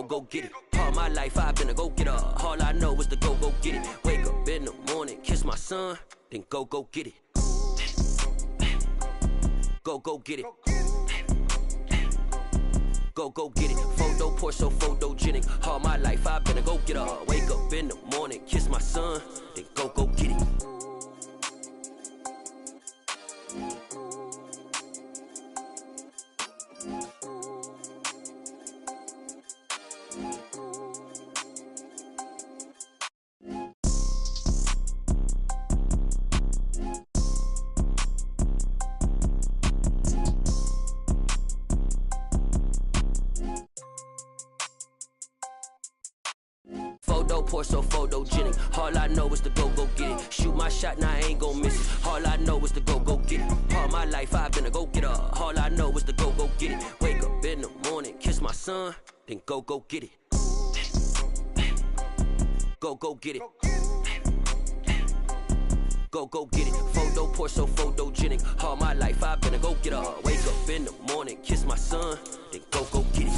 go get it. All my life I've been a go-getter. All I know is to go get it. Wake up in the morning, kiss my son, then go get it. Go get it. Go get it. Photo poor, so photogenic. All my life I've been a go-getter. Wake up in the morning, kiss my son, then go get it. Photo poor, so photogenic. All I know is to go get it. Shoot my shot, now I ain't gon' miss it. All I know is to go get it. All my life I've been a go-getter. All I know is to go get it. Wake up in the morning, kiss my son, then go get it. Go get it. Go get it. Photo poor, so photogenic. All my life I've been a go-getter. Wake up in the morning, kiss my son, then go get it.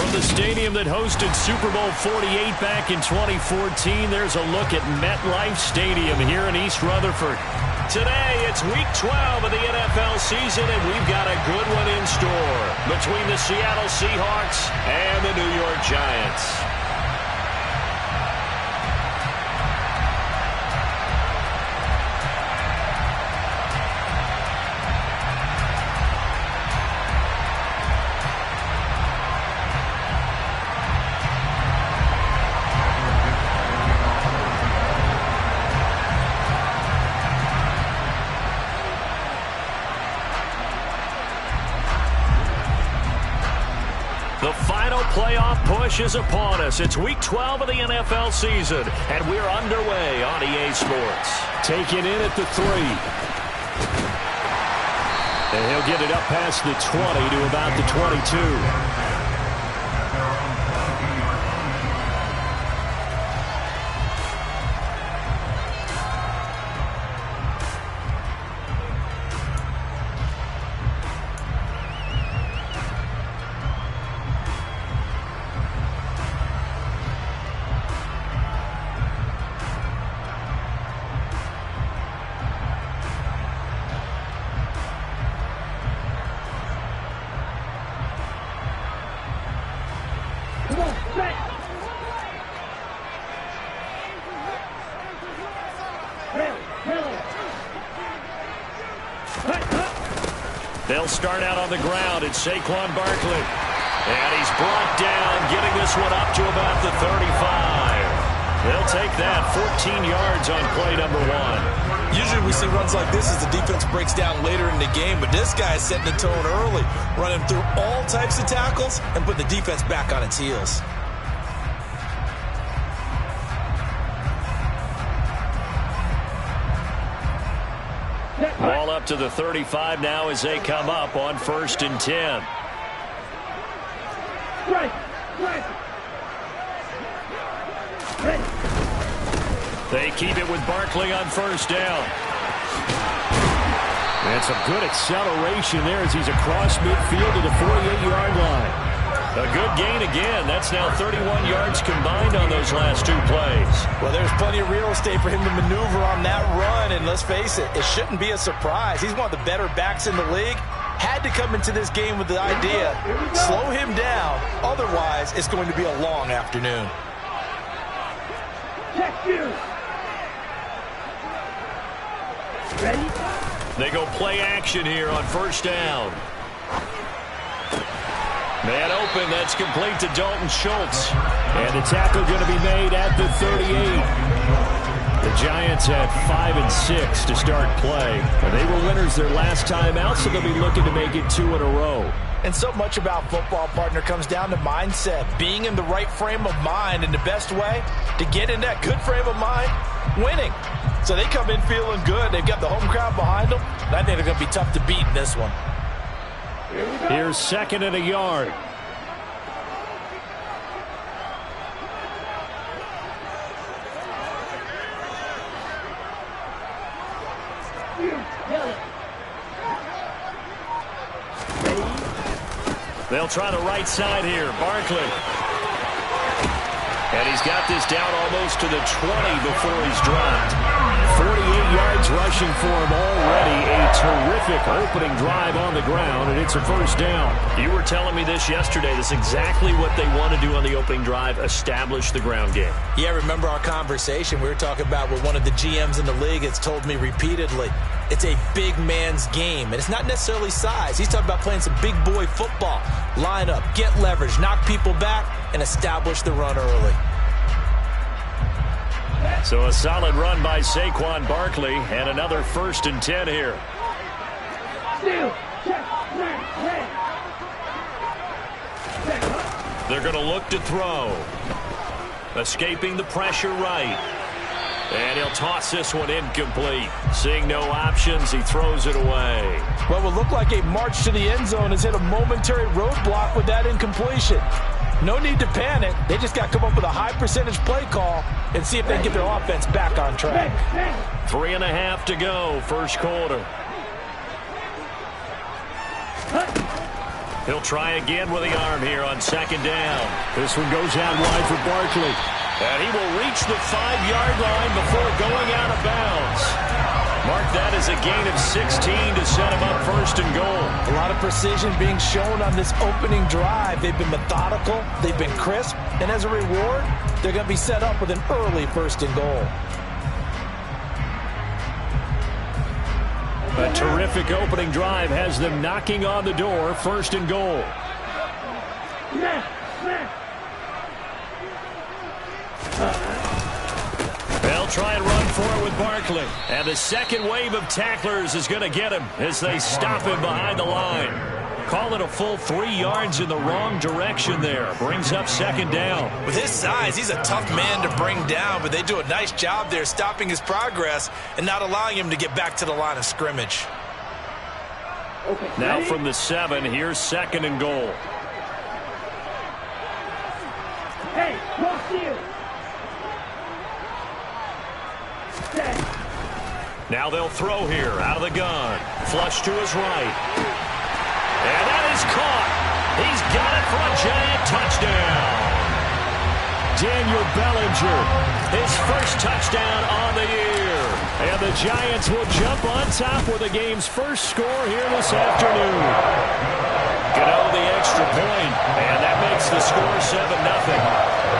From the stadium that hosted Super Bowl 48 back in 2014, there's a look at MetLife Stadium here in East Rutherford. Today, it's Week 12 of the NFL season, and we've got a good one in store between the Seattle Seahawks and the New York Giants. The final playoff push is upon us. It's Week 12 of the NFL season, and we're underway on EA Sports. Taking in at the 3. And he'll get it up past the 20 to about the 22. They'll start out on the ground. It's Saquon Barkley. And he's brought down, getting this one up to about the 35. They'll take that 14 yards on play number 1. Usually we see runs like this as the defense breaks down later in the game, but this guy is setting the tone early, running through all types of tackles and putting the defense back on its heels. Ball up to the 35 now as they come up on 1st and 10. They keep it with Barkley on 1st down. And some good acceleration there as he's across midfield to the 48-yard line. A good gain again. That's now 31 yards combined on those last 2 plays. Well, there's plenty of real estate for him to maneuver on that run, and let's face it, it shouldn't be a surprise. He's one of the better backs in the league. Had to come into this game with the idea, slow him down, otherwise it's going to be a long afternoon. Check you. Ready? They go play action here on 1st down. Man open, that's complete to Dalton Schultz. And the tackle going to be made at the 38. The Giants had 5 and 6 to start play. And they were winners their last time out, so they'll be looking to make it 2 in a row. And so much about football, partner, comes down to mindset. Being in the right frame of mind, and the best way to get in that good frame of mind winning. So they come in feeling good. They've got the home crowd behind them. I think they're going to be tough to beat in this one. Here's 2nd and a yard. They'll try the right side here. Barkley. And he's got this down almost to the 20 before he's dropped. 48 yards rushing for him already. A terrific opening drive on the ground, and it's a first down. You were telling me this yesterday. This is exactly what they want to do on the opening drive, establish the ground game. Yeah, remember our conversation? We were talking about what one of the GMs in the league has told me repeatedly. It's a big man's game, and it's not necessarily size. He's talking about playing some big boy football. Line up, get leverage, knock people back, and establish the run early. So a solid run by Saquon Barkley, and another 1st and 10 here. They're going to look to throw. Escaping the pressure right. And he'll toss this one incomplete. Seeing no options, he throws it away. What would look like a march to the end zone has hit a momentary roadblock with that incompletion. No need to panic. They just got to come up with a high percentage play call and see if they can get their offense back on track. 3.5 to go, first quarter. He'll try again with the arm here on 2nd down. This one goes out wide for Barkley. And he will reach the 5-yard line before going out of bounds. Mark that as a gain of 16 to set him up 1st and goal. A lot of precision being shown on this opening drive. They've been methodical, they've been crisp, and as a reward, they're going to be set up with an early 1st and goal. A terrific opening drive has them knocking on the door, 1st and goal. They'll try and run for it with Barkley. And the second wave of tacklers is going to get him as they stop him behind the line. Call it a full 3 yards in the wrong direction there. Brings up 2nd down. With his size, he's a tough man to bring down, but they do a nice job there stopping his progress and not allowing him to get back to the line of scrimmage. Now from the 7, here's 2nd and goal. Hey, walk you. Now they'll throw here out of the gun. Flush to his right. And that is caught. He's got it for a giant touchdown. Daniel Bellinger, his first touchdown on the year. And the Giants will jump on top with the game's first score here this afternoon. Gano the extra point, and that makes the score 7-0.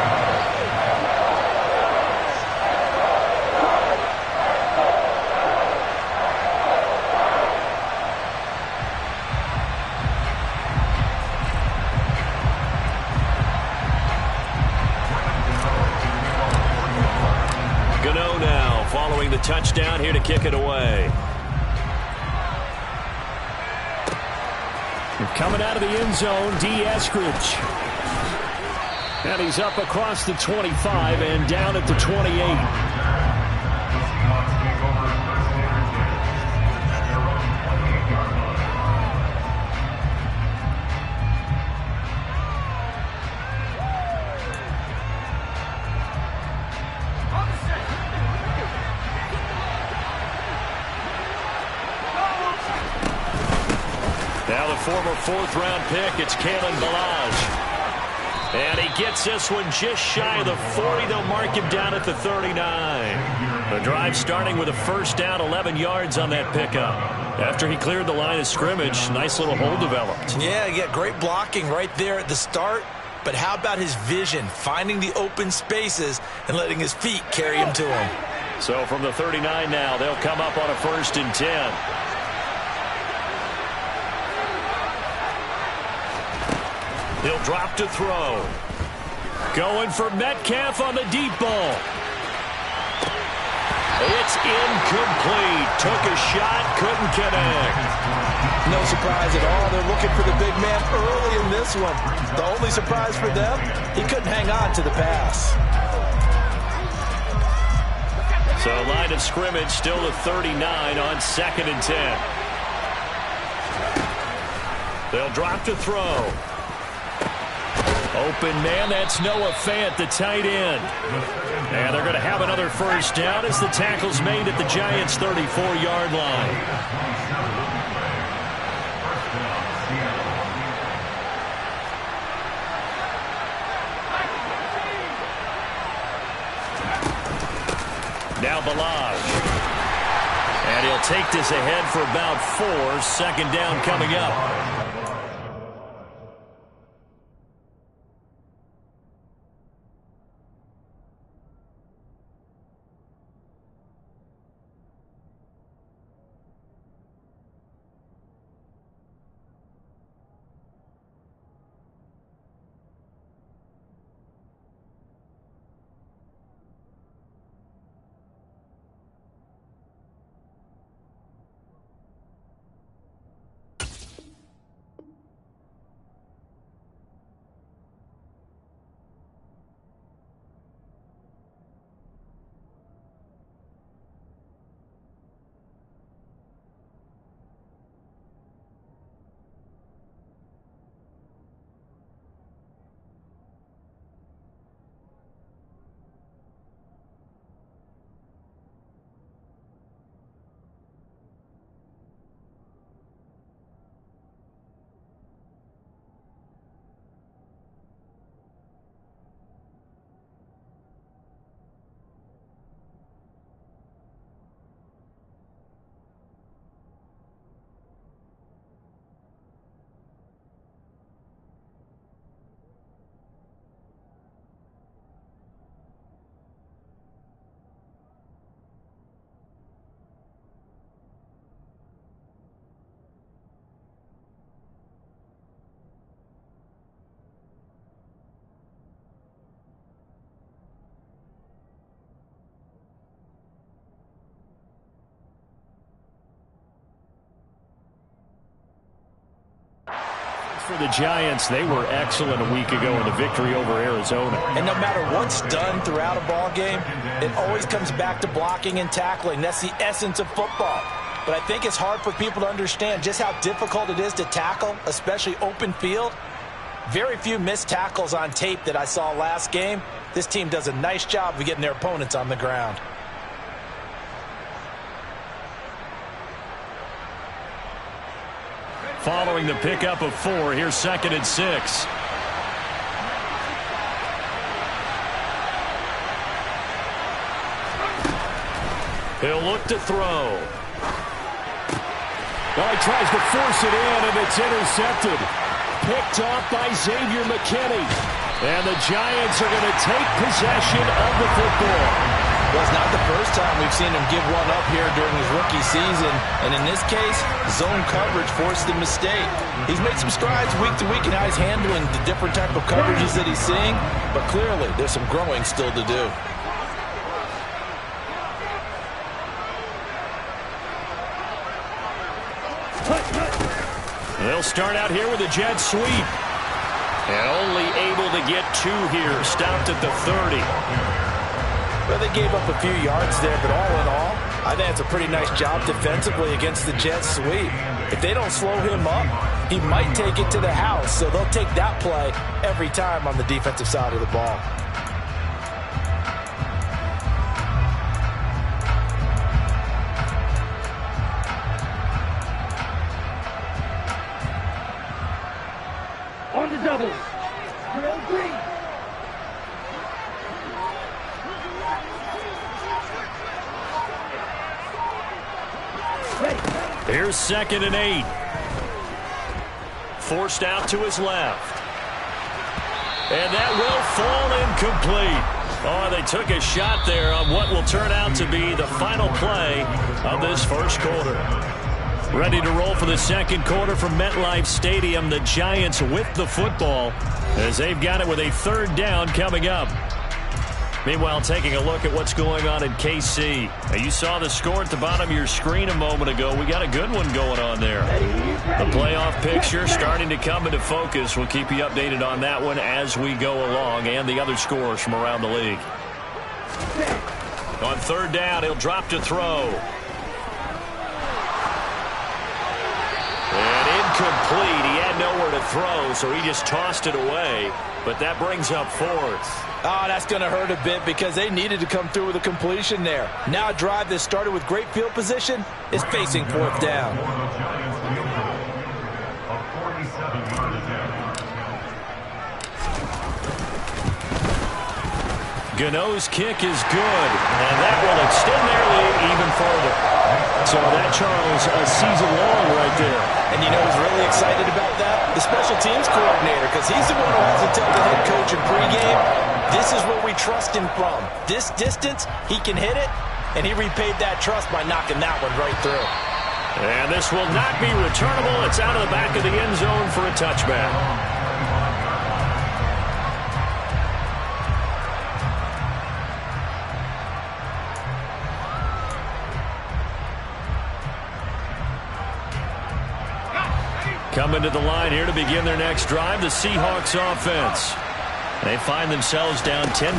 The touchdown here to kick it away. Coming out of the end zone, D. Eskridge. And he's up across the 25 and down at the 28. Former 4th-round pick, it's Kalen Ballage. And he gets this one just shy of the 40. They'll mark him down at the 39. The drive starting with a 1st down, 11 yards on that pickup. After he cleared the line of scrimmage, nice little hole developed. Yeah, he got great blocking right there at the start. But how about his vision, finding the open spaces and letting his feet carry him to him. So from the 39 now, they'll come up on a 1st and 10. He'll drop to throw. Going for Metcalf on the deep ball. It's incomplete. Took a shot, couldn't connect. No surprise at all. They're looking for the big man early in this one. The only surprise for them, he couldn't hang on to the pass. So line of scrimmage still to 39 on 2nd and 10. They'll drop to throw. Open man, that's Noah Fant, the tight end. And they're going to have another first down as the tackle's made at the Giants' 34-yard line. Now Ballage. And he'll take this ahead for about 4. 2nd down coming up. For the Giants, they were excellent a week ago in the victory over Arizona. And no matter what's done throughout a ball game, it always comes back to blocking and tackling. That's the essence of football. But I think it's hard for people to understand just how difficult it is to tackle, especially open field. Very few missed tackles on tape that I saw last game. This team does a nice job of getting their opponents on the ground. Following the pickup of 4, here's 2nd and 6. He'll look to throw. Well, he tries to force it in, and it's intercepted. Picked off by Xavier McKinney. And the Giants are going to take possession of the football. Well, it's not the first time we've seen him give one up here during his rookie season. And in this case, zone coverage forced the mistake. He's made some strides week to week in how he's handling the different type of coverages that he's seeing. But clearly, there's some growing still to do. They'll start out here with a jet sweep. And only able to get 2 here. Stopped at the 30. Well, they gave up a few yards there, but all in all, I think it's a pretty nice job defensively against the jet sweep. If they don't slow him up, he might take it to the house, so they'll take that play every time on the defensive side of the ball. On the double. Drill green. Here's 2nd and 8. Forced out to his left. And that will fall incomplete. Oh, they took a shot there on what will turn out to be the final play of this first quarter. Ready to roll for the second quarter from MetLife Stadium. The Giants with the football as they've got it with a 3rd down coming up. Meanwhile, taking a look at what's going on in KC. Now, you saw the score at the bottom of your screen a moment ago. We got a good one going on there. The playoff picture starting to come into focus. We'll keep you updated on that one as we go along and the other scores from around the league. On third down, he'll drop to throw. And incomplete. He had nowhere to throw, so he just tossed it away. But that brings up fourth. Oh, that's going to hurt a bit because they needed to come through with a completion there. Now a drive that started with great field position is facing fourth down. Gano's kick is good, and that will extend their lead even further. So that, Charles, a season long right there. And you know who's really excited about that? The special teams coordinator, because he's the one who has to tell the head coach in pregame, this is where we trust him from. This distance, he can hit it, and he repaid that trust by knocking that one right through. And this will not be returnable. It's out of the back of the end zone for a touchback. Coming to the line here to begin their next drive, the Seahawks offense. They find themselves down 10-0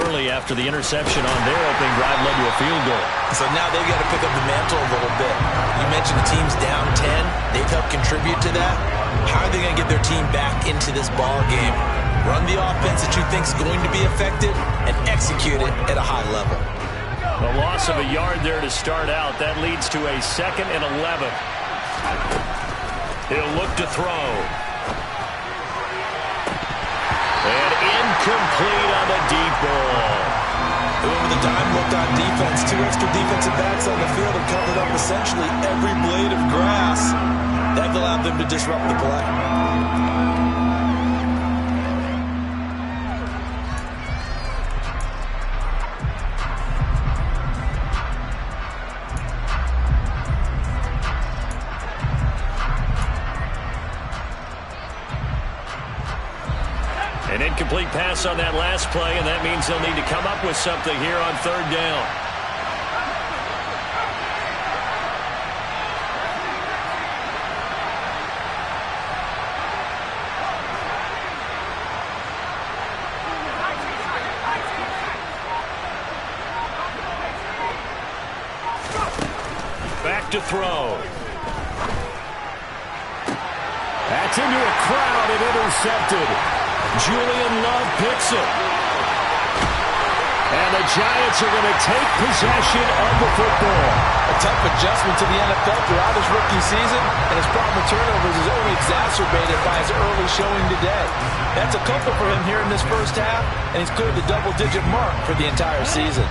early after the interception on their opening drive led to a field goal. So now they've got to pick up the mantle a little bit. You mentioned the team's down 10. They've helped contribute to that. How are they going to get their team back into this ball game? Run the offense that you think is going to be effective and execute it at a high level. A loss of a yard there to start out. That leads to a 2nd and 11. He'll look to throw. And incomplete on the deep ball. Over the dime look on defense. 2 extra defensive backs on the field have covered up essentially every blade of grass. That allowed them to disrupt the play. An incomplete pass on that last play, and that means they'll need to come up with something here on third down. Back to throw. That's into a crowd and intercepted. Julian Love picks it. And the Giants are going to take possession of the football. A tough adjustment to the NFL throughout his rookie season, and his problem with turnovers is only exacerbated by his early showing today. That's a couple for him here in this first half, and he's cleared the double-digit mark for the entire season.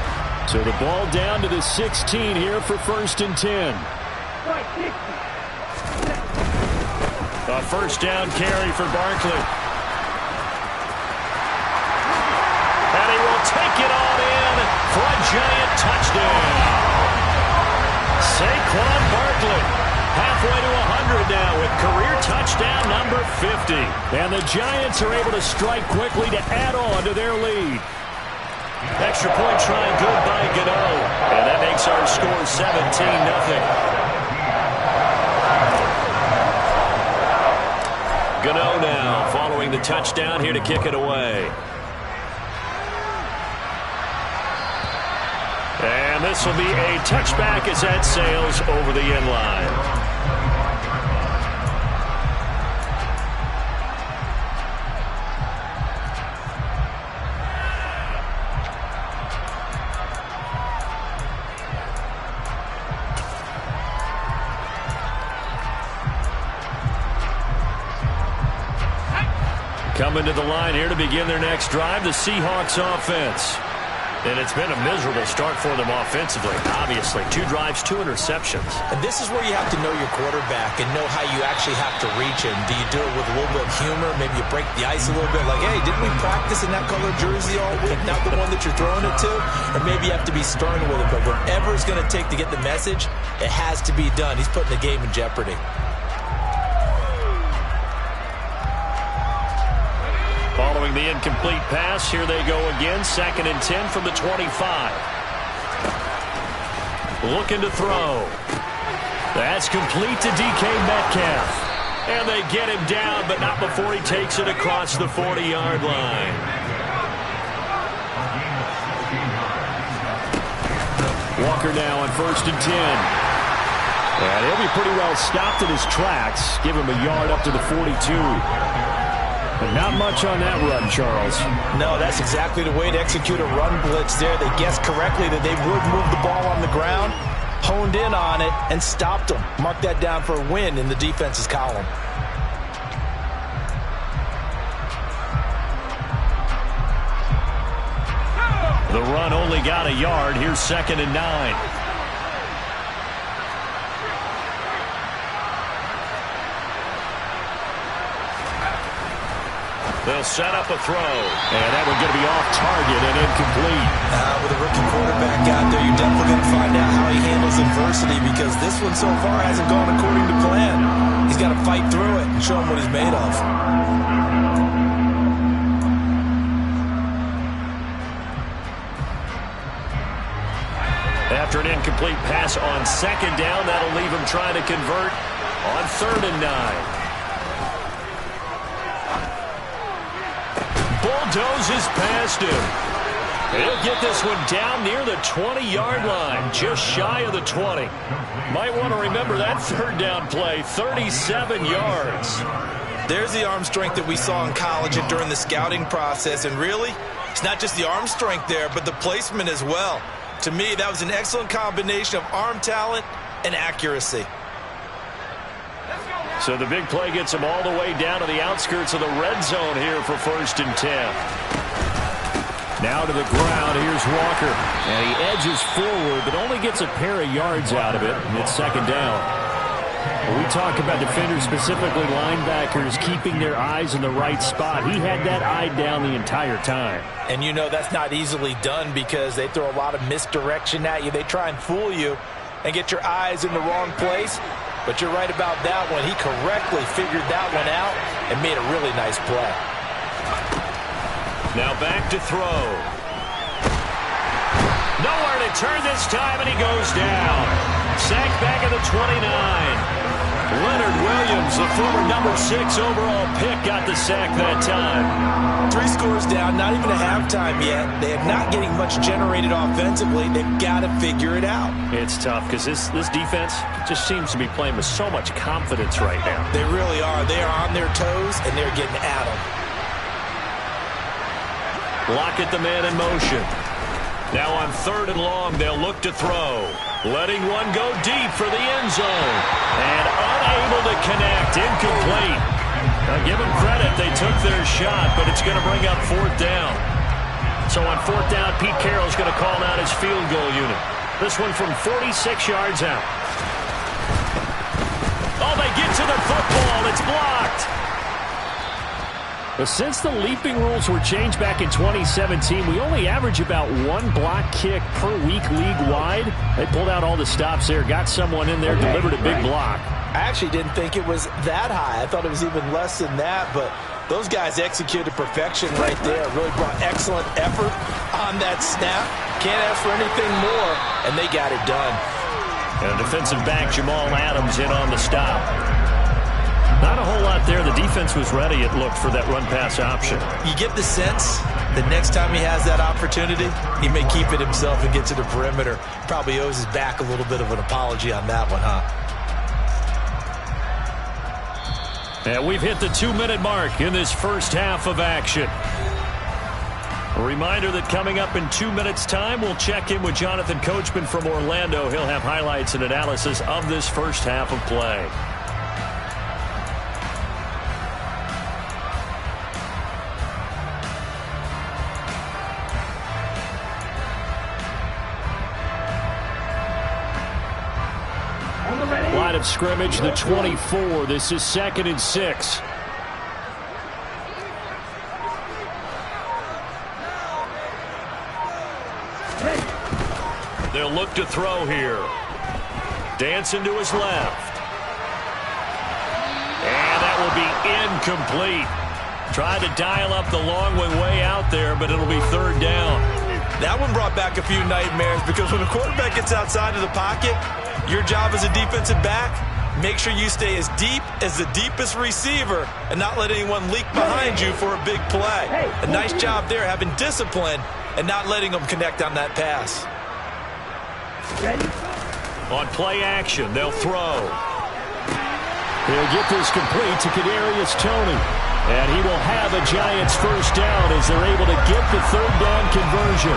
So the ball down to the 16 here for 1st and 10. A first down carry for Barkley. And he will take it on in for a Giant touchdown. Saquon Barkley halfway to 100 now with career touchdown number 50. And the Giants are able to strike quickly to add on to their lead. Extra point try good by Gano. And that makes our score 17-0. Gano now following the touchdown here to kick it away. And this will be a touchback as that sails over the end line. Coming to the line here to begin their next drive, the Seahawks offense. And it's been a miserable start for them offensively, obviously. 2 drives, 2 interceptions. And this is where you have to know your quarterback and know how you actually have to reach him. Do you do it with a little bit of humor? Maybe you break the ice a little bit, like, hey, didn't we practice in that color jersey all week? Not the one that you're throwing it to? Or maybe you have to be stern with it. But whatever it's going to take to get the message, it has to be done. He's putting the game in jeopardy. Following the incomplete pass, here they go again. 2nd and 10 from the 25. Looking to throw. That's complete to DK Metcalf. And they get him down, but not before he takes it across the 40-yard line. Walker now on 1st and 10. And he'll be pretty well stopped in his tracks. Give him a yard up to the 42. But not much on that run, Charles. No, that's exactly the way to execute a run blitz there. They guessed correctly that they would move the ball on the ground, honed in on it, and stopped them. Mark that down for a win in the defense's column. The run only got a yard. Here's 2nd and 9. They'll set up a throw. And that one's going to be off target and incomplete. With a rookie quarterback out there, you're definitely going to find out how he handles adversity, because this one so far hasn't gone according to plan. He's got to fight through it and show him what he's made of. After an incomplete pass on 2nd down, that'll leave him trying to convert on 3rd and 9. Bulldozes past him. He'll get this one down near the 20-yard line, just shy of the 20. Might want to remember that 3rd down play, 37 yards. There's the arm strength that we saw in college and during the scouting process. And really, it's not just the arm strength there, but the placement as well. To me, that was an excellent combination of arm talent and accuracy. So the big play gets him all the way down to the outskirts of the red zone here for 1st and 10. Now to the ground, here's Walker. And he edges forward, but only gets a pair of yards out of it. And it's 2nd down. When we talk about defenders, specifically linebackers, keeping their eyes in the right spot, he had that eye down the entire time. And you know that's not easily done, because they throw a lot of misdirection at you. They try and fool you and get your eyes in the wrong place. But you're right about that one. He correctly figured that one out and made a really nice play. Now back to throw. Nowhere to turn this time, and he goes down. Sacked back at the 29. Leonard Williams, the former number 6 overall pick, got the sack that time. 3 scores down, not even a halftime yet. They are not getting much generated offensively. They've got to figure it out. It's tough, because this defense just seems to be playing with so much confidence right now. They really are. They are on their toes, and they're getting at them. Lockett, the man in motion. Now on 3rd and long, they'll look to throw. Letting one go deep for the end zone. And unable to connect. Incomplete. Now give them credit. They took their shot, but it's going to bring up 4th down. So on 4th down, Pete Carroll's going to call out his field goal unit. This one from 46 yards out. Oh, they get to the football. It's blocked. But since the leaping rules were changed back in 2017, we only average about 1 block kick per week league-wide. They pulled out all the stops there, got someone in there, delivered a big block. I actually didn't think it was that high. I thought it was even less than that, but those guys executed perfection right there. Really brought excellent effort on that snap. Can't ask for anything more, and they got it done. And defensive back Jamal Adams in on the stop. Not a whole lot there. The defense was ready, it looked, for that run-pass option. You get the sense that next time he has that opportunity, he may keep it himself and get to the perimeter. Probably owes his back a little bit of an apology on that one, huh? And we've hit the 2-minute mark in this first half of action. A reminder that coming up in 2 minutes' time, we'll check in with Jonathan Coachman from Orlando. He'll have highlights and analysis of this first half of play. Line of scrimmage, the 24. This is 2nd and 6. They'll look to throw here. Dancing to his left. And that will be incomplete. Tried to dial up the long one way out there, but it'll be 3rd down. That one brought back a few nightmares, because when a quarterback gets outside of the pocket, your job as a defensive back, make sure you stay as deep as the deepest receiver and not let anyone leak behind you for a big play. A nice job there, having discipline and not letting them connect on that pass. On play action, they'll throw. He'll get this complete to Kadarius Toney. And he will have a Giants first down as they're able to get the third down conversion.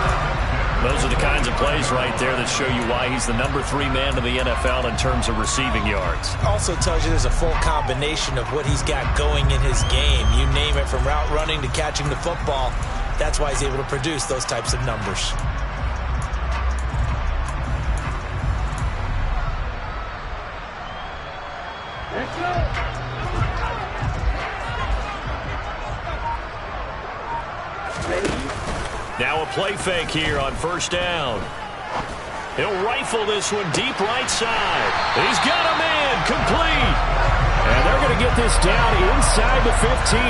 Those are the kinds of plays right there that show you why he's the number 3 man in the NFL in terms of receiving yards. Also tells you there's a full combination of what he's got going in his game. You name it, from route running to catching the football. That's why he's able to produce those types of numbers. Now a play fake here on first down. He'll rifle this one deep right side. He's got a man complete. And they're going to get this down inside the 15.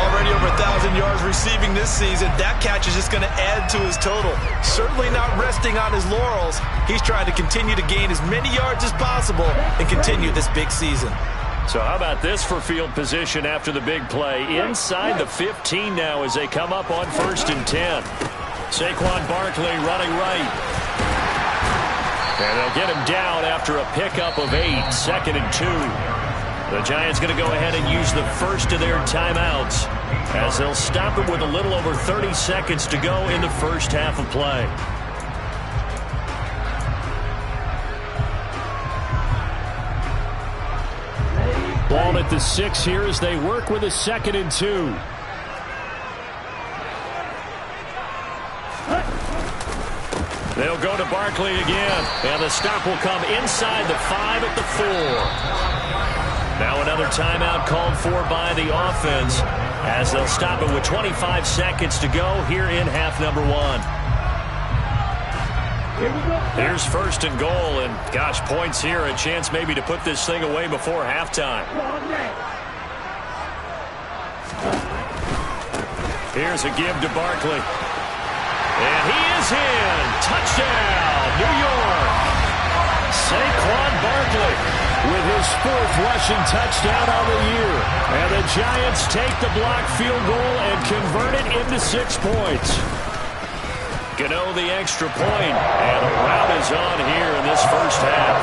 Already over 1,000 yards receiving this season. That catch is just going to add to his total. Certainly not resting on his laurels. He's trying to continue to gain as many yards as possible and continue this big season. So how about this for field position after the big play? Inside the 15 now as they come up on 1st and 10. Saquon Barkley running right. And they'll get him down after a pickup of 8, 2nd and 2. The Giants going to go ahead and use the first of their timeouts as they'll stop it with a little over 30 seconds to go in the first half of play. Ball at the 6 here as they work with a 2nd and 2. They'll go to Barkley again, and the stop will come inside the 5 at the 4. Now another timeout called for by the offense as they'll stop it with 25 seconds to go here in half number 1. Here's 1st and goal, and gosh, points here, a chance maybe to put this thing away before halftime. Here's a give to Barkley. And he is in. Touchdown, New York. Saquon Barkley with his 4th rushing touchdown of the year. And the Giants take the blocked field goal and convert it into 6 points. Gano the extra point, and a rout is on here in this first half.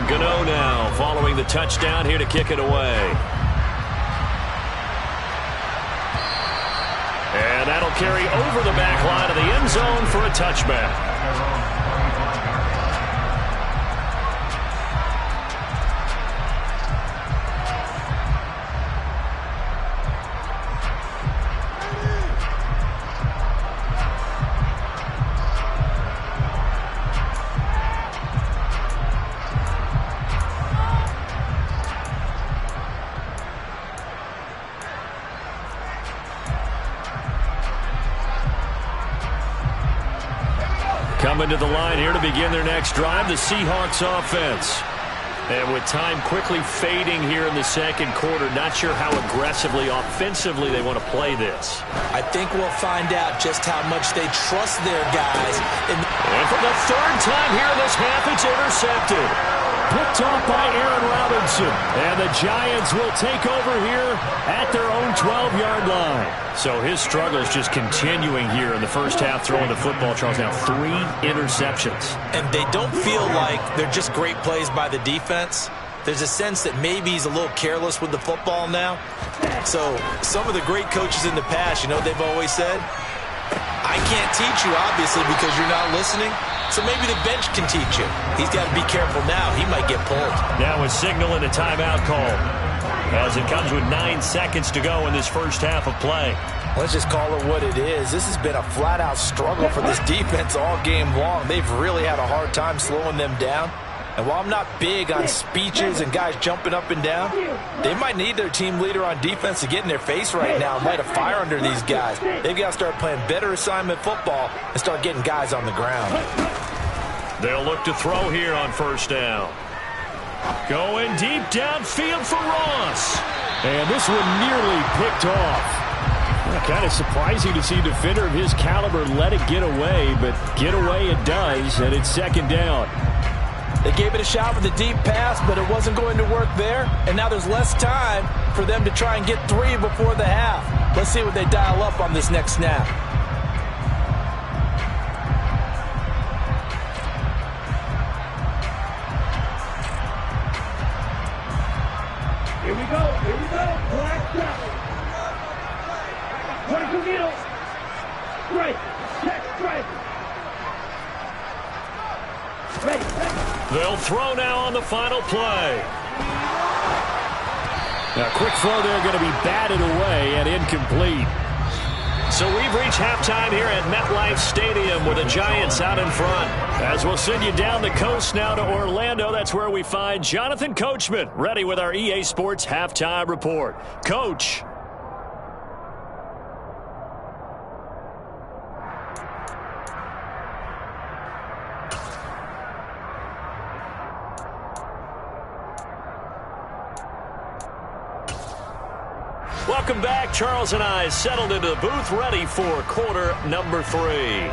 Gano now following the touchdown here to kick it away. And that'll carry over the back line of the end zone for a touchback. Coming to the line here to begin their next drive, the Seahawks offense. And with time quickly fading here in the second quarter, not sure how aggressively, offensively they want to play this. I think we'll find out just how much they trust their guys. And for the 3rd time here in this half, it's intercepted. Picked off by Aaron Robinson. And the Giants will take over here at their own 12-yard line. So his struggle is just continuing here in the first half, throwing the football. Charles, now 3 interceptions. And they don't feel like they're just great plays by the defense. There's a sense that maybe he's a little careless with the football now. So some of the great coaches in the past, you know, they've always said, I can't teach you, obviously, because you're not listening. So maybe the bench can teach you. He's got to be careful now. He might get pulled. Now a signal and a timeout call as it comes with 9 seconds to go in this first half of play. Let's just call it what it is. This has been a flat-out struggle for this defense all game long. They've really had a hard time slowing them down. And while I'm not big on speeches and guys jumping up and down, they might need their team leader on defense to get in their face right now and light a fire under these guys. They've got to start playing better assignment football and start getting guys on the ground. They'll look to throw here on first down. Going deep downfield for Ross. And this one nearly picked off. Kind of surprising to see a defender of his caliber let it get away, but get away it does, and it's second down. They gave it a shot with a deep pass, but it wasn't going to work there, and now there's less time for them to try and get 3 before the half. Let's see what they dial up on this next snap. Here we go, black traffic. 22 needles. Straight, check, straight. Ready. They'll throw now on the final play. Now, quick throw there going to be batted away and incomplete. So we've reached halftime here at MetLife Stadium with the Giants out in front. As we'll send you down the coast now to Orlando, that's where we find Jonathan Coachman ready with our EA Sports Halftime Report. Coach. Welcome back. Charles and I settled into the booth ready for quarter number 3.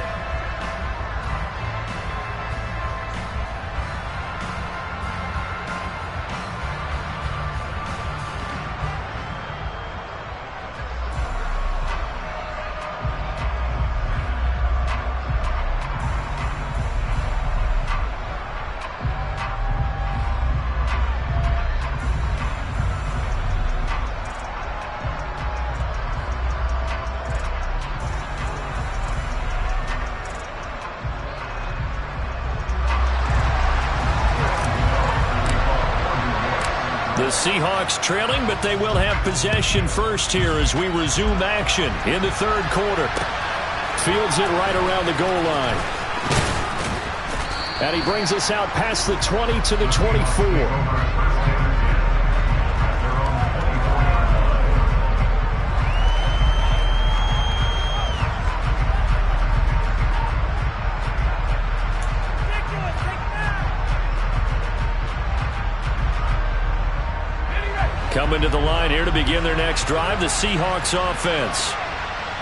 The Seahawks trailing, but they will have possession first here as we resume action in the third quarter. Fields it right around the goal line. And he brings us out past the 20 to the 24. Coming to the line here to begin their next drive, the Seahawks offense.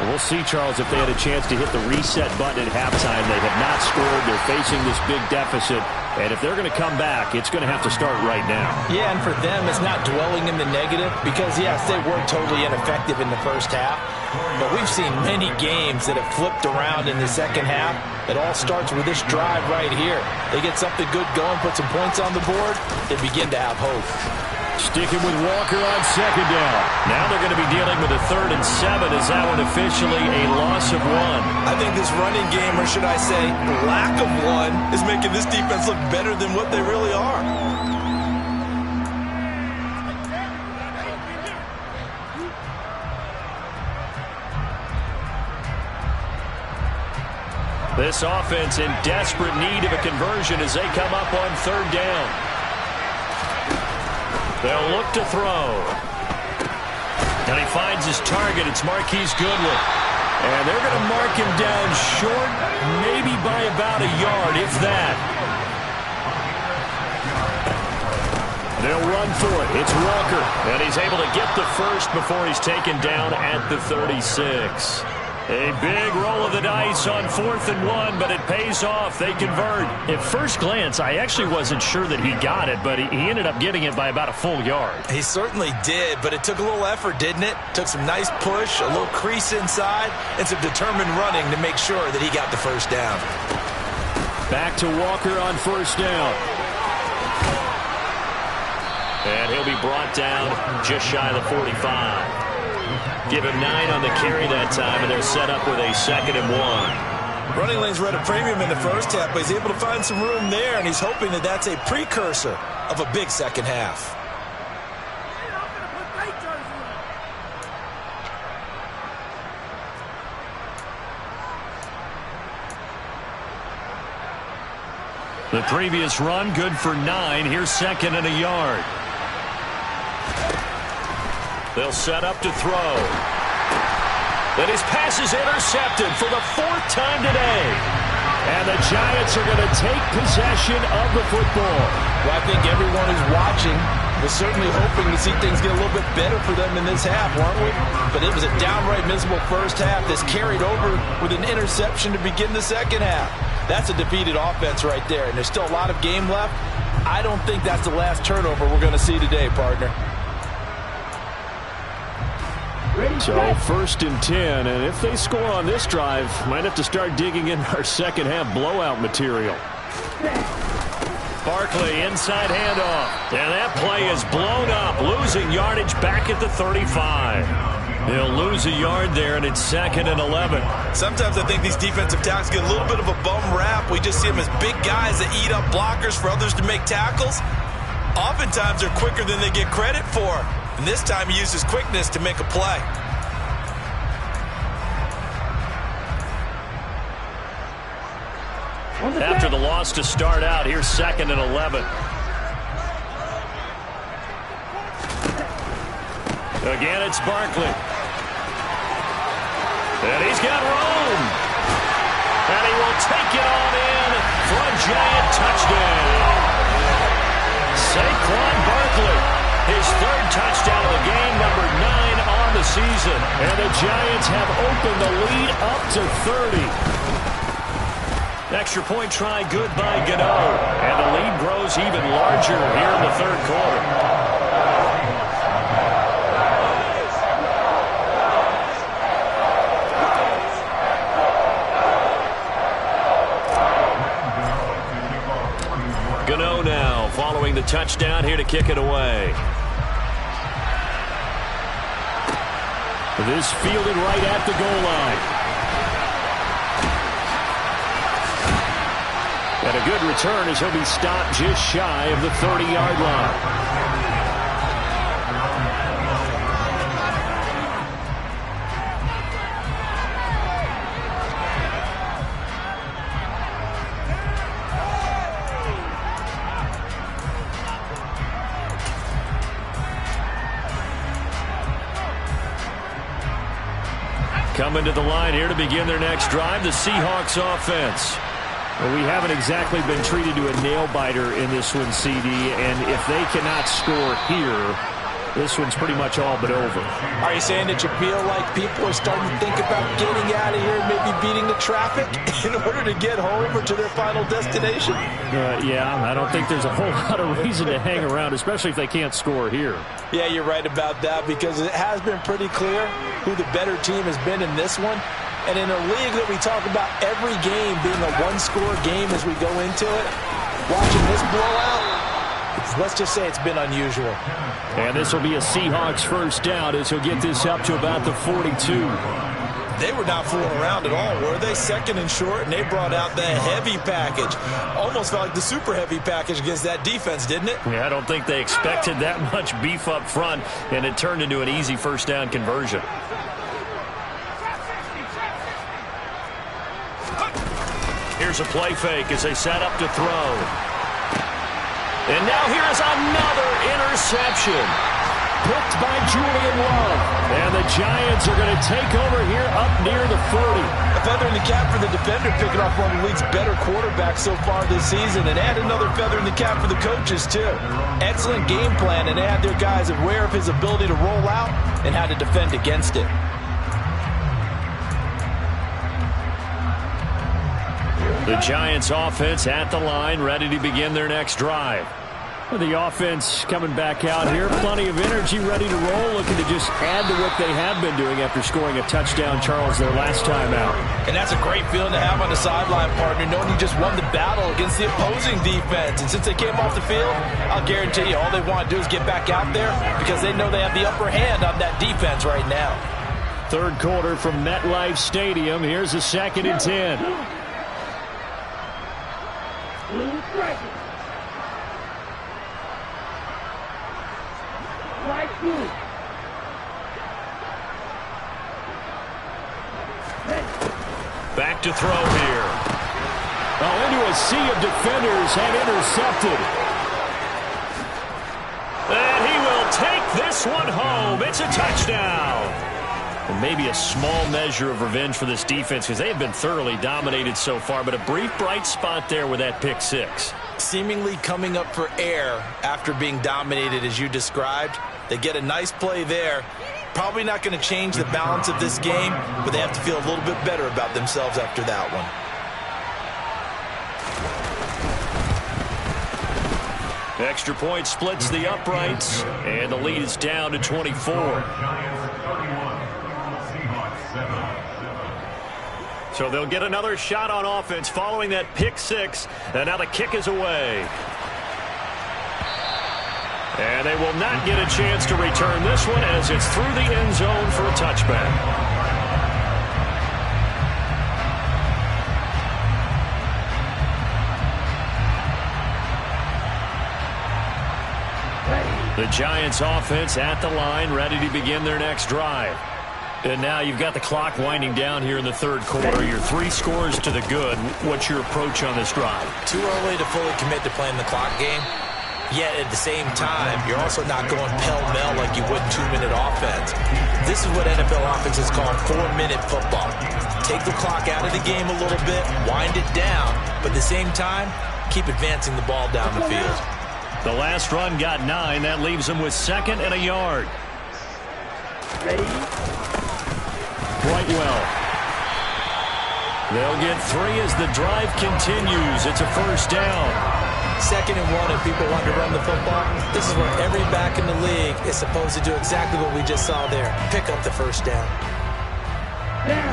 We'll see, Charles, if they had a chance to hit the reset button at halftime. They have not scored. They're facing this big deficit. And if they're going to come back, it's going to have to start right now. Yeah, and for them, it's not dwelling in the negative because, yes, they were totally ineffective in the first half. But we've seen many games that have flipped around in the second half. It all starts with this drive right here. They get something good going, put some points on the board, they begin to have hope. Sticking with Walker on second down. Now they're going to be dealing with a 3rd and 7 as that one officially a loss of 1. I think this running game, or should I say lack of one, is making this defense look better than what they really are. This offense in desperate need of a conversion as they come up on 3rd down. They'll look to throw. And he finds his target. It's Marquise Goodwin. And they're going to mark him down short, maybe by about a yard, if that. They'll run for it. It's Walker. And he's able to get the first before he's taken down at the 36. A big roll of the dice on 4th and 1, but it pays off. They convert. At first glance, I actually wasn't sure that he got it, but he ended up getting it by about a full yard. He certainly did, but it took a little effort, didn't it? Took some nice push, a little crease inside, and some determined running to make sure that he got the first down. Back to Walker on 1st down. And he'll be brought down just shy of the 45. Give him 9 on the carry that time, and they're set up with a 2nd and 1. Running lanes were at a premium in the first half, but he's able to find some room there, and he's hoping that that's a precursor of a big second half. The previous run, good for 9. Here's 2nd and a yard. They'll set up to throw. Then his pass is intercepted for the 4th time today. And the Giants are going to take possession of the football. Well, I think everyone who's watching We're certainly hoping to see things get a little bit better for them in this half, weren't we? But it was a downright miserable first half that's carried over with an interception to begin the second half. That's a defeated offense right there, and there's still a lot of game left. I don't think that's the last turnover we're going to see today, partner. So 1st and 10, and if they score on this drive, might have to start digging in our second half blowout material. Barkley, inside handoff, and that play is blown up, losing yardage back at the 35. He'll lose a yard there, and it's 2nd and 11. Sometimes I think these defensive tackles get a little bit of a bum rap. We just see them as big guys that eat up blockers for others to make tackles. Oftentimes they're quicker than they get credit for. And this time he used his quickness to make a play. After the loss to start out, here's 2nd and 11. Again, it's Barkley. And he's got room. And he will take it on in for a Giant touchdown. Saquon Barkley, his 3rd touchdown of the game, number 9 on the season. And the Giants have opened the lead up to 30. Extra point try good by Gano. And the lead grows even larger here in the 3rd quarter. Gano now following the touchdown here to kick it away. This fielded right at the goal line. And a good return as he'll be stopped just shy of the 30-yard line. Coming to the line here to begin their next drive, the Seahawks offense. Well, we haven't exactly been treated to a nail-biter in this one, CD, and if they cannot score here, this one's pretty much all but over. Are you saying that you feel like people are starting to think about getting out of here and maybe beating the traffic in order to get home or to their final destination? Yeah, I don't think there's a whole lot of reason to hang around, especially if they can't score here. Yeah, you're right about that, because it has been pretty clear who the better team has been in this one. And in a league that we talk about every game being a one-score game as we go into it, watching this blowout, let's just say it's been unusual. And this will be a Seahawks first down as he'll get this up to about the 42. They were not fooling around at all, were they? 2nd and short, and they brought out the heavy package. Almost felt like the super heavy package against that defense, didn't it? Yeah, I don't think they expected that much beef up front, and it turned into an easy first down conversion. Here's a play fake as they set up to throw. And now here's another interception. Picked by Julian Love. And the Giants are going to take over here up near the 40. A feather in the cap for the defender, picking off one of the league's better quarterbacks so far this season. And add another feather in the cap for the coaches, too. Excellent game plan, and they had their guys aware of his ability to roll out and how to defend against it. The Giants offense at the line, ready to begin their next drive. The offense coming back out here, plenty of energy, ready to roll, looking to just add to what they have been doing after scoring a touchdown, Charles, their last time out. And that's a great feeling to have on the sideline, partner, knowing you just won the battle against the opposing defense. And since they came off the field, I'll guarantee you all they want to do is get back out there because they know they have the upper hand on that defense right now. 3rd quarter from MetLife Stadium. Here's a 2nd and 10. Back to throw here. Oh, into a sea of defenders and intercepted. And he will take this one home. It's a touchdown. And maybe a small measure of revenge for this defense because they have been thoroughly dominated so far, but a brief bright spot there with that pick 6. seemingly coming up for air after being dominated as you described. They get a nice play there. Probably not going to change the balance of this game, but they have to feel a little bit better about themselves after that one. Extra point splits the uprights, and the lead is down to 24. So they'll get another shot on offense following that pick six, and now the kick is away. And they will not get a chance to return this one as it's through the end zone for a touchback. The Giants offense at the line, ready to begin their next drive. And now you've got the clock winding down here in the third quarter. You're 3 scores to the good. What's your approach on this drive? Too early to fully commit to playing the clock game. Yet at the same time, you're also not going pell-mell like you would 2-minute offense. This is what NFL offenses call 4-minute football. Take the clock out of the game a little bit, wind it down, but at the same time, keep advancing the ball down the field. The last run got 9. That leaves them with 2nd and a yard. Ready? Brightwell. They'll get 3 as the drive continues. It's a first down. 2nd and 1, and people want to run the football. This is where every back in the league is supposed to do exactly what we just saw there. Pick up the first down.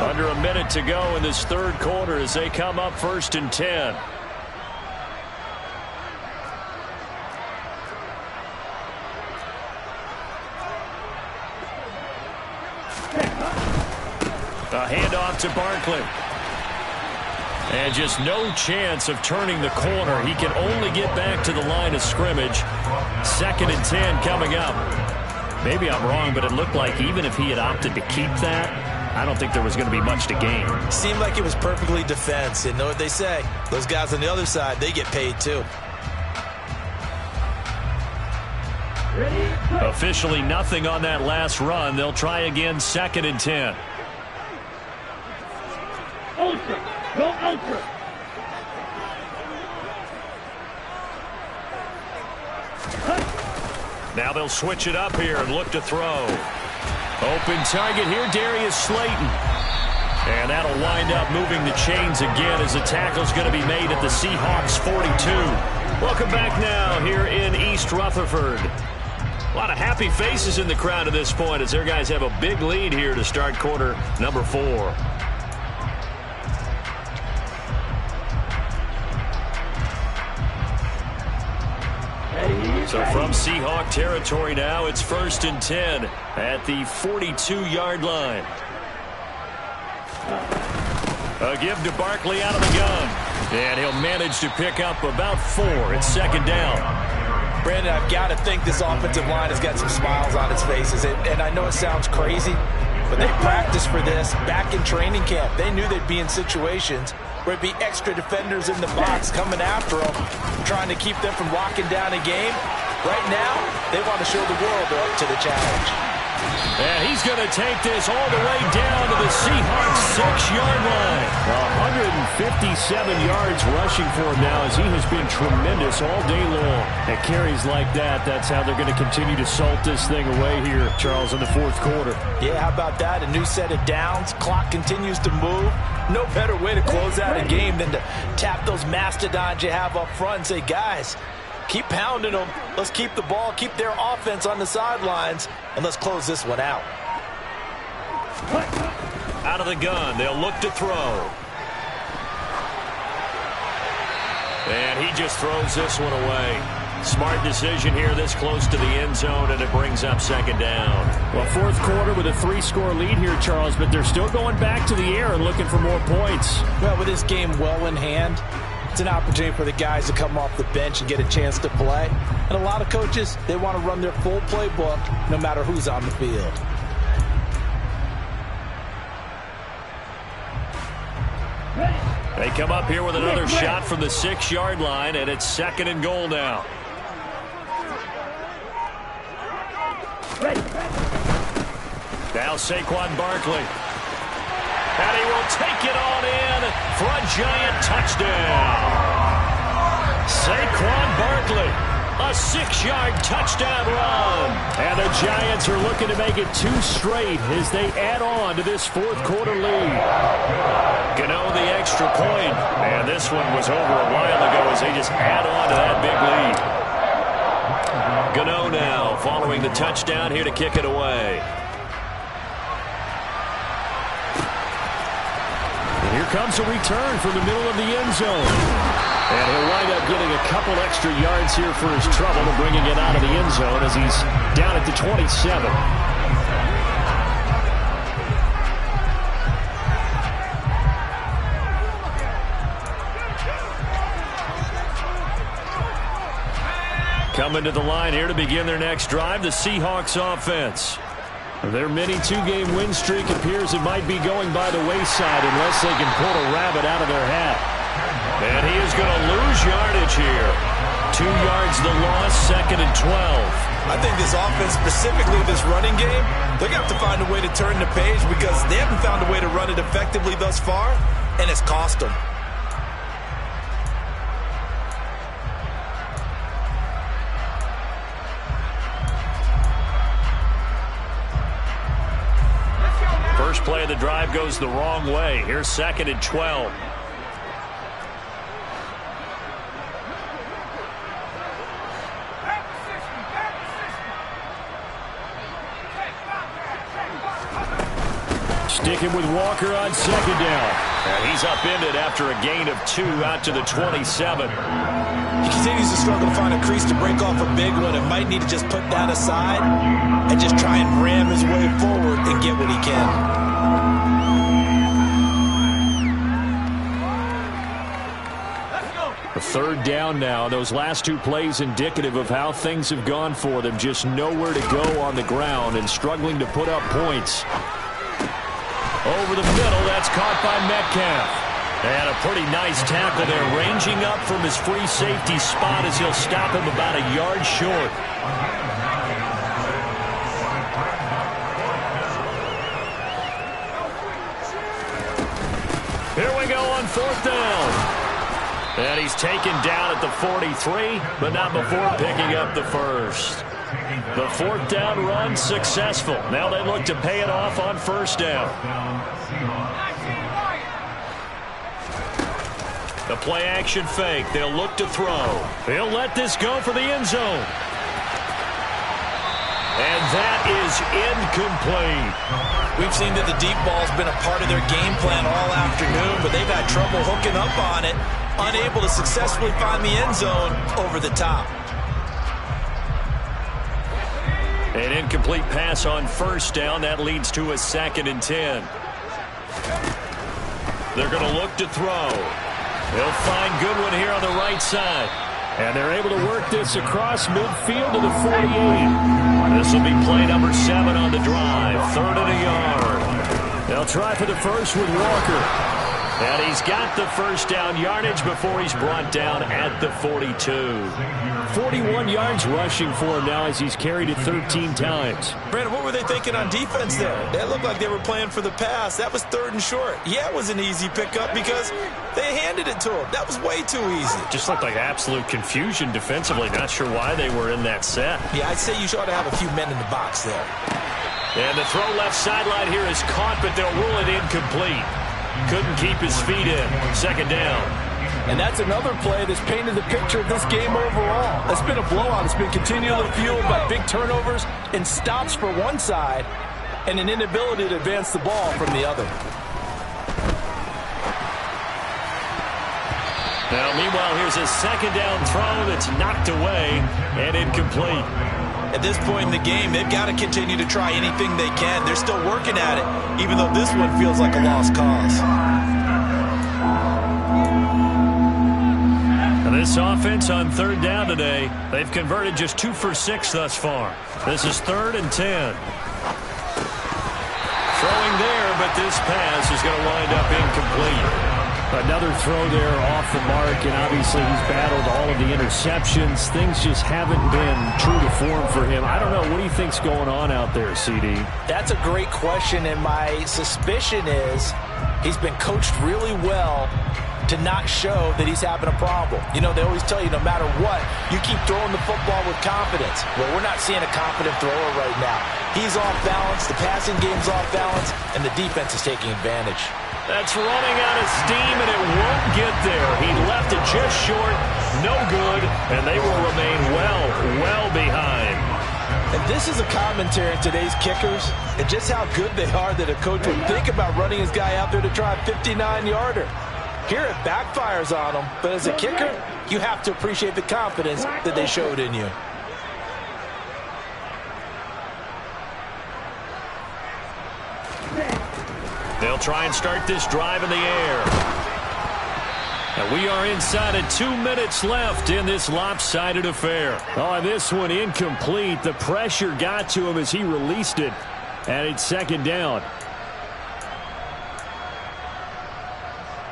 Under a minute to go in this third quarter as they come up 1st and 10. A handoff to Barkley. And just no chance of turning the corner. He can only get back to the line of scrimmage. 2nd and 10 coming up. Maybe I'm wrong, but it looked like even if he had opted to keep that, I don't think there was going to be much to gain. Seemed like it was perfectly defense. And know what they say? Those guys on the other side, they get paid too. Officially nothing on that last run. They'll try again 2nd and 10. Ultra. Go ultra. Now they'll switch it up here and look to throw. Open target here, Darius Slayton. And that'll wind up moving the chains again as the tackle's going to be made at the Seahawks 42. Welcome back now here in East Rutherford. A lot of happy faces in the crowd at this point as their guys have a big lead here to start quarter number 4. So from Seahawk territory now, it's 1st and 10 at the 42-yard line. A give to Barkley out of the gun. And he'll manage to pick up about 4. It's 2nd down. Brandon, I've got to think this offensive line has got some smiles on its faces. And I know it sounds crazy, but they practiced for this back in training camp. They knew they'd be in situations where it'd be extra defenders in the box coming after them, trying to keep them from locking down a game. Right now, they want to show the world they're up to the challenge. And he's going to take this all the way down to the Seahawks 6-yard line. 157 yards rushing for him now as he has been tremendous all day long. At carries like that, that's how they're going to continue to salt this thing away here, Charles, in the fourth quarter. Yeah, how about that? A new set of downs. Clock continues to move. No better way to close out a game than to tap those mastodons you have up front and say, guys, keep pounding them. Let's keep the ball, keep their offense on the sidelines, and let's close this one out. Out of the gun, they'll look to throw. And he just throws this one away. Smart decision here this close to the end zone, and it brings up 2nd down. Well, fourth quarter with a 3-score lead here, Charles, but they're still going back to the air and looking for more points. Well, with this game well in hand, it's an opportunity for the guys to come off the bench and get a chance to play. And a lot of coaches, they want to run their full playbook no matter who's on the field. They come up here with another shot from the 6-yard line, and it's 2nd and goal now. Now Saquon Barkley. And he will take it on in for a Giant touchdown. Saquon Barkley, a 6-yard touchdown run. And the Giants are looking to make it 2 straight as they add on to this fourth-quarter lead. Gano the extra point. And this one was over a while ago as they just add on to that big lead. Gano now following the touchdown here to kick it away. And here comes a return from the middle of the end zone. And he'll wind up getting a couple extra yards here for his trouble and bringing it out of the end zone as he's down at the 27. Coming to the line here to begin their next drive, the Seahawks offense. Their mini 2-game win streak appears it might be going by the wayside unless they can pull a rabbit out of their hat. And he is going to lose yardage here. 2 yards the loss, 2nd and 12. I think this offense, specifically this running game, they're going to have to find a way to turn the page because they haven't found a way to run it effectively thus far, and it's cost them. First play of the drive goes the wrong way. Here's 2nd and 12. Sticking with Walker on 2nd down. And he's upended after a gain of 2 out to the 27. He continues to struggle to find a crease to break off a big one and might need to just put that aside and just try and ram his way forward and get what he can. A 3rd down now. Those last 2 plays indicative of how things have gone for them. Just nowhere to go on the ground and struggling to put up points. Over the middle, that's caught by Metcalf. And a pretty nice tackle there, ranging up from his free safety spot as he'll stop him about a yard short. Here we go on 4th down. And he's taken down at the 43, but not before picking up the first. The 4th down run successful. Now they look to pay it off on 1st down. The play action fake. They'll look to throw. He'll let this go for the end zone. And that is incomplete. We've seen that the deep ball's been a part of their game plan all afternoon, but they've had trouble hooking up on it, unable to successfully find the end zone over the top. An incomplete pass on 1st down. That leads to a 2nd and 10. They're going to look to throw. They'll find Goodwin here on the right side. And they're able to work this across midfield to the 48. This will be play number 7 on the drive. 3rd and a yard. They'll try for the first with Walker. And he's got the 1st down yardage before he's brought down at the 42. 41 yards rushing for him now as he's carried it 13 times. Brandon, what were they thinking on defense there? That looked like they were playing for the pass. That was 3rd and short. Yeah, it was an easy pickup because they handed it to him. That was way too easy. Just looked like absolute confusion defensively. Not sure why they were in that set. Yeah, I'd say you ought to have a few men in the box there. And the throw left sideline here is caught, but they'll rule it incomplete. Couldn't keep his feet in. 2nd down. And that's another play that's painted the picture of this game overall. It's been a blowout. It's been continually fueled by big turnovers and stops for one side and an inability to advance the ball from the other. Now, meanwhile, here's a 2nd down throw that's knocked away and incomplete. At this point in the game, they've got to continue to try anything they can. They're still working at it, even though this one feels like a lost cause. And this offense on 3rd down today, they've converted just 2 for 6 thus far. This is 3rd and 10. Throwing there, but this pass is going to wind up incomplete. Another throw there off the mark, and obviously he's battled all of the interceptions. Things just haven't been true to form for him. I don't know. What do you think's going on out there, CD? That's a great question, and my suspicion is he's been coached really well to not show that he's having a problem. You know, they always tell you no matter what, you keep throwing the football with confidence. Well, we're not seeing a confident thrower right now. He's off balance, the passing game's off balance, and the defense is taking advantage. That's running out of steam, and it won't get there. He left it just short, no good, and they will remain well behind. And this is a commentary on today's kickers and just how good they are that a coach would think about running his guy out there to try a 59-yarder. Here it backfires on him, but as a kicker, you have to appreciate the confidence that they showed in you. They'll try and start this drive in the air. And we are inside of 2 minutes left in this lopsided affair. Oh, and this one incomplete. The pressure got to him as he released it. And it's second down.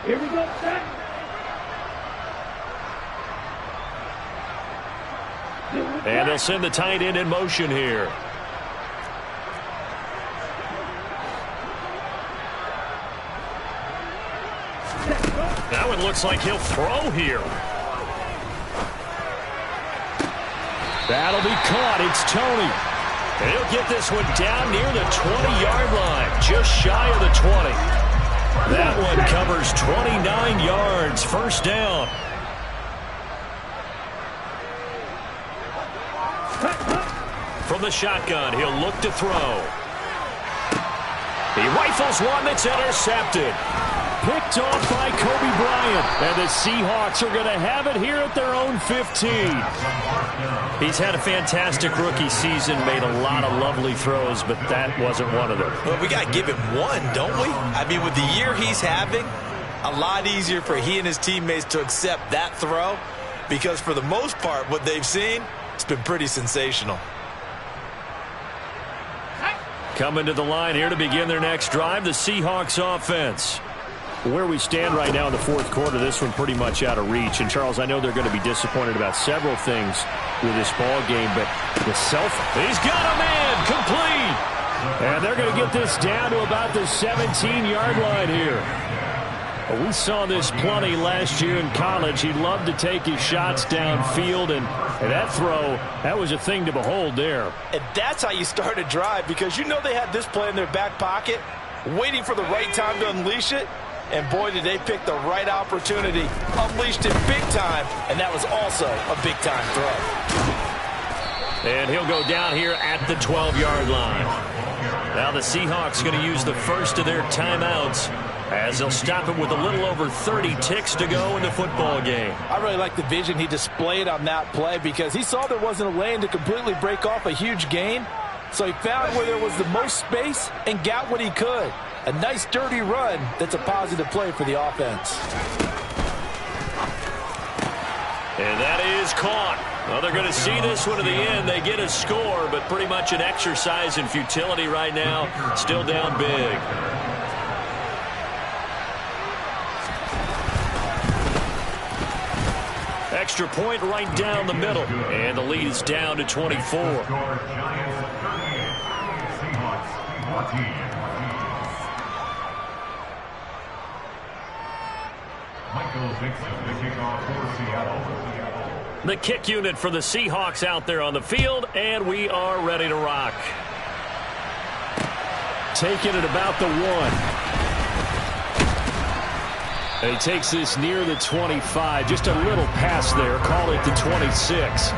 Here we go, set. And they'll send the tight end in motion here. Now it looks like he'll throw here. That'll be caught. It's Toney. And he'll get this one down near the 20-yard line, just shy of the 20. That one covers 29 yards. First down. From the shotgun, he'll look to throw. He rifles one that's intercepted. Picked off by Kobe Bryant. And the Seahawks are going to have it here at their own 15. He's had a fantastic rookie season, made a lot of lovely throws, but that wasn't one of them. Well, we got to give him one, don't we? I mean, with the year he's having, a lot easier for he and his teammates to accept that throw because for the most part, what they've seen, it's been pretty sensational. Coming to the line here to begin their next drive, the Seahawks offense. Where we stand right now in the fourth quarter, this one pretty much out of reach. And, Charles, I know they're going to be disappointed about several things with this ball game, but the he's got a man complete. And they're going to get this down to about the 17-yard line here. Well, we saw this plenty last year in college. He loved to take his shots downfield, and that throw, that was a thing to behold there. And that's how you start a drive because you know they had this play in their back pocket, waiting for the right time to unleash it. And boy, did they pick the right opportunity. Unleashed it big time, and that was also a big-time throw. And he'll go down here at the 12-yard line. Now the Seahawks going to use the first of their timeouts as they'll stop it with a little over 30 ticks to go in the football game. I really like the vision he displayed on that play because he saw there wasn't a lane to completely break off a huge gain. So he found where there was the most space and got what he could. A nice dirty run that's a positive play for the offense. And that is caught. Well, they're going to see this one to the end. They get a score, but pretty much an exercise in futility right now. Still down big. Extra point right down the middle. And the lead is down to 24. The kick unit for the Seahawks out there on the field, and we are ready to rock. Taking it about the 1. And he takes this near the 25. Just a little pass there. Call it the 26.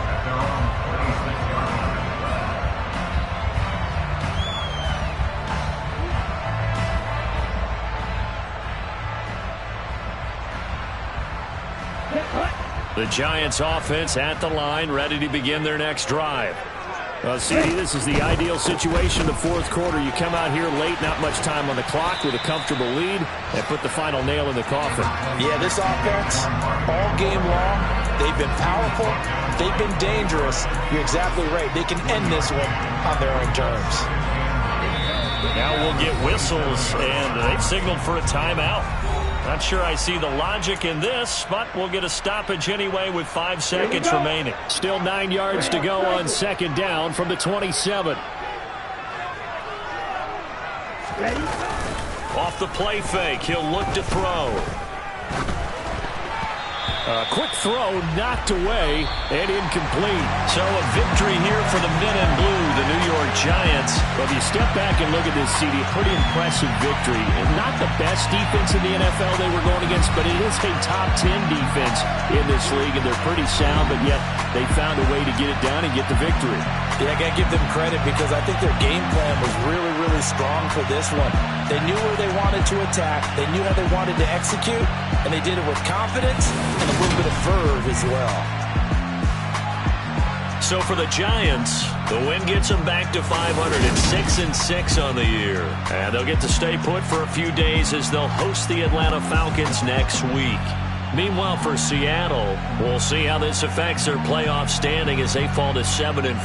The Giants offense at the line, ready to begin their next drive. CD, this is the ideal situation in the fourth quarter. You come out here late, not much time on the clock with a comfortable lead, and put the final nail in the coffin. Yeah, this offense, all game long, they've been powerful, they've been dangerous. You're exactly right. They can end this one on their own terms. Now we'll get whistles, and they've signaled for a timeout. Not sure I see the logic in this, but we'll get a stoppage anyway with 5 seconds remaining. Still 9 yards to go on second down from the 27. Off the play fake, he'll look to throw. Quick throw, knocked away, and incomplete. So a victory here for the men in blue, the New York Giants. Well, if you step back and look at this, CD, pretty impressive victory. And not the best defense in the NFL they were going against, but it is a top 10 defense in this league, and they're pretty sound, but yet they found a way to get it done and get the victory. Yeah, I got to give them credit because I think their game plan was really, really strong for this one. They knew where they wanted to attack. They knew how they wanted to execute, and they did it with confidence and a little bit of verve as well. So for the Giants, the win gets them back to 500 and 6-6 on the year. And they'll get to stay put for a few days as they'll host the Atlanta Falcons next week. Meanwhile, for Seattle, we'll see how this affects their playoff standing as they fall to 7-4.